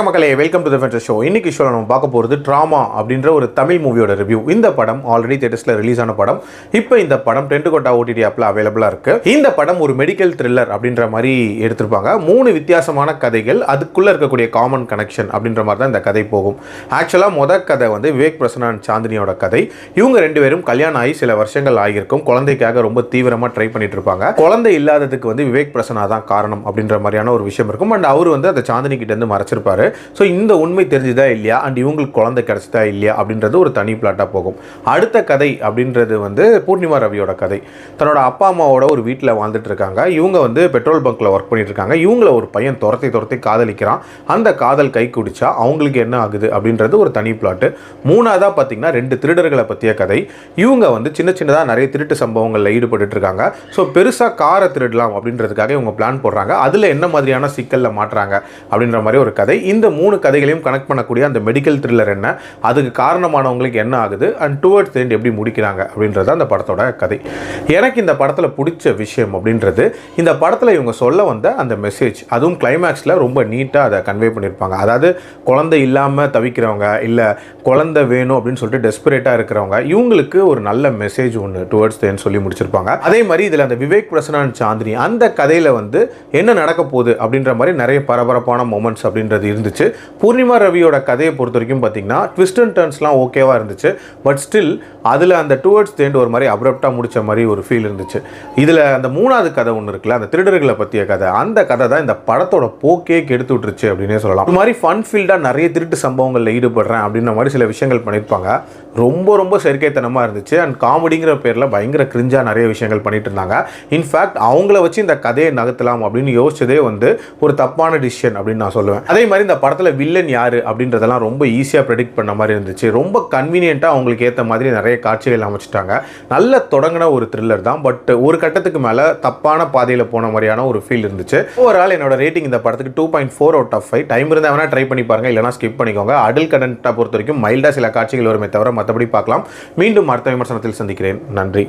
வணக்கம் மக்களே, welcome to the Fender show. இன்னைக்கு ஷோல நம்ம பார்க்க போகிறது ட்ராமா அப்படின்ற ஒரு தமிழ் மூவியோட ரிவ்யூ. இந்த படம் ஆல்ரெடி தியேட்டர்ஸ்ல ரிலீஸ் ஆன படம். இப்போ இந்த படம் டென்ட் கோட்டா ஓடிடி ஆப்ல அவைலபிளா இருக்கு. இந்த படம் ஒரு மெடிக்கல் த்ரில்லர் அப்படின்ற மாதிரி எடுத்திருப்பாங்க. 3 வித்தியாசமான கதைகள், அதுக்குள்ள இருக்கக்கூடிய காமன் கனெக்ஷன் அப்படின்ற மாதிரி தான் இந்த கதை போகும். ஆக்சுவலா முதல் கதை வந்து விவேக் பிரசன்னா அண்ட் சாந்தினியோட கதை. இவங்க 2 பேரும் கல்யாணம் ஆகி சில வருஷங்கள் ஆகியிருக்கும். குழந்தைக்காக ரொம்ப தீவிரமா ட்ரை பண்ணிட்டு இருப்பாங்க. குழந்தை இல்லாததுக்கு வந்து விவேக் பிரசன்னா தான் காரணம் அப்படின்ற மாதிரியான ஒரு விஷயம் இருக்கும். அண்ட் அவர் வந்து அந்த சாந்தினி கிட்ட இருந்து மறைச்சிருப்பாரு. ஸோ இந்த உண்மை தெரிஞ்சுதா இல்லையா, அண்ட் இவங்களுக்கு குழந்தை கிடைச்சதா இல்லையா அப்படின்றது ஒரு தனி பிளாட்டாக போகும். அடுத்த கதை அப்படின்றது வந்து பூர்ணிமா ரவியோட கதை. தன்னோட அப்பா அம்மாவோட ஒரு வீட்டில் வாழ்ந்துட்டு இருக்காங்க. இவங்க வந்து பெட்ரோல் பங்க்ல ஒர்க் பண்ணிட்டு இருக்காங்க. இவங்கள ஒரு பையன் துரத்தி காதலிக்கிறான். அந்த காதல் கை குடிச்சா அவங்களுக்கு என்ன ஆகுது அப்படின்றது ஒரு தனி பிளாட்டு. மூணாவதாக பார்த்தீங்கன்னா 2 திருடர்களை பற்றிய கதை. இவங்க வந்து சின்னதாக நிறைய திருட்டு சம்பவங்களில் ஈடுபட்டு இருக்காங்க. ஸோ பெருசாக காரை திருடலாம் அப்படின்றதுக்காக இவங்க பிளான் போடுறாங்க. அதில் என்ன மாதிரியான சிக்கலில் மாட்டுறாங்க அப்படின்ற மாதிரி ஒரு கதை. இந்த 3 கதைகளையும் கனெக்ட் பண்ணக்கூடிய அந்த மெடிக்கல் த்ரில்லர் என்ன, அதுக்கு காரணமானவங்களுக்கு என்ன ஆகுது, அண்ட் டுவர்ட்ஸ் தி எண்ட் எப்படி முடிக்கிறாங்க அப்படின்றது அந்த படத்தோட கதை. எனக்கு இந்த படத்தில் பிடிச்ச விஷயம் அப்படின்றது, இந்த படத்தில் இவங்க சொல்ல வந்த அந்த மெசேஜ், அதுவும் கிளைமேக்ஸில் ரொம்ப நீட்டாக அதை கன்வே பண்ணியிருப்பாங்க. அதாவது குழந்தை இல்லாமல் தவிக்கிறவங்க, இல்லை குழந்தை வேணும் அப்படின்னு சொல்லிட்டு டெஸ்பரேட்டாக இருக்கிறவங்க, இவங்களுக்கு ஒரு நல்ல மெசேஜ் ஒன்று டுவர்ட்ஸ் தி எண்ட் சொல்லி முடிச்சிருப்பாங்க. அதே மாதிரி இதில் அந்த விவேக் பிரசன்னா அண்ட் சாந்தினி அந்த கதையில் வந்து என்ன நடக்க போகுது அப்படின்ற மாதிரி நிறைய பரபரப்பான மொமெண்ட்ஸ் அப்படின்றது இருந்துச்சு. பூர்ணிமா ரவியோட கதையை பொறுத்த வரைக்கும் பார்த்தீங்கன்னா ட்விஸ்ட் அண்ட் டர்ன்ஸ்லாம் ஓகேவா இருந்துச்சு. பட் ஸ்டில் அதில் அந்த டுவர்ட்ஸ் தி எண்ட் ஒரு மாதிரி அப்ரப்டாக முடிச்ச மாதிரி ஒரு ஃபீல் இருந்துச்சு. இதில் அந்த 3வது கதை ஒன்று இருக்குல்ல, அந்த திருடர்களை பற்றிய கதை, அந்த கதை தான் இந்த படத்தோட போக்கே கெடுத்து விட்டுருச்சு அப்படின்னே சொல்லலாம். இது மாதிரி ஃபன் ஃபீல்டாக நிறைய திருட்டு சம்பவங்களில் ஈடுபடுறேன் அப்படின்ற மாதிரி சில விஷயங்கள் பண்ணியிருப்பாங்க. ரொம்ப செயற்கைத்தனமாக இருந்துச்சு. அண்ட் காமெடிங்கிற பேரில் பயங்கர கிரிஞ்சாக நிறைய விஷயங்கள் பண்ணிட்டு இருந்தாங்க. இன்ஃபேக்ட் அவங்கள வச்சு இந்த கதையை நகர்த்தலாம் அப்படின்னு யோசிச்சதே வந்து ஒரு தப்பான டிசிஷன் அப்படின்னு நான் சொல்லுவேன். அதே மாதிரி இந்த படத்தில் வில்லன் யாரு அப்படின்றதெல்லாம் ரொம்ப ஈஸியாக ப்ரெடிக்ட் பண்ண மாதிரி இருந்துச்சு. ரொம்ப கன்வீனியன்ட்டாக அவங்களுக்கு ஏற்ற மாதிரி நிறைய காட்சிகள் அமைச்சிட்டாங்க. நல்ல தொடங்கின ஒரு த்ரில்லர் தான். பட் ஒரு கட்டத்துக்கு மேலே தப்பான பாதையில் போன மாதிரியான ஒரு ஃபீல் இருந்துச்சு. ஓவரால் என்னோட ரேட்டிங் இந்த படத்துக்கு 2.4 out of 5. டைம் இருந்தால் வேணால் ட்ரை பண்ணி பாருங்க, இல்லைனா ஸ்கிப் பண்ணிக்கோங்க. அடல்ட் கண்டென்ட்டை பொறுத்த வரைக்கும் மைல்டாக சில காட்சிகள் வருமே தவிர மற்றபடி பார்க்கலாம். மீண்டும் அடுத்த விமர்சனத்தில் சந்திக்கிறேன். நன்றி.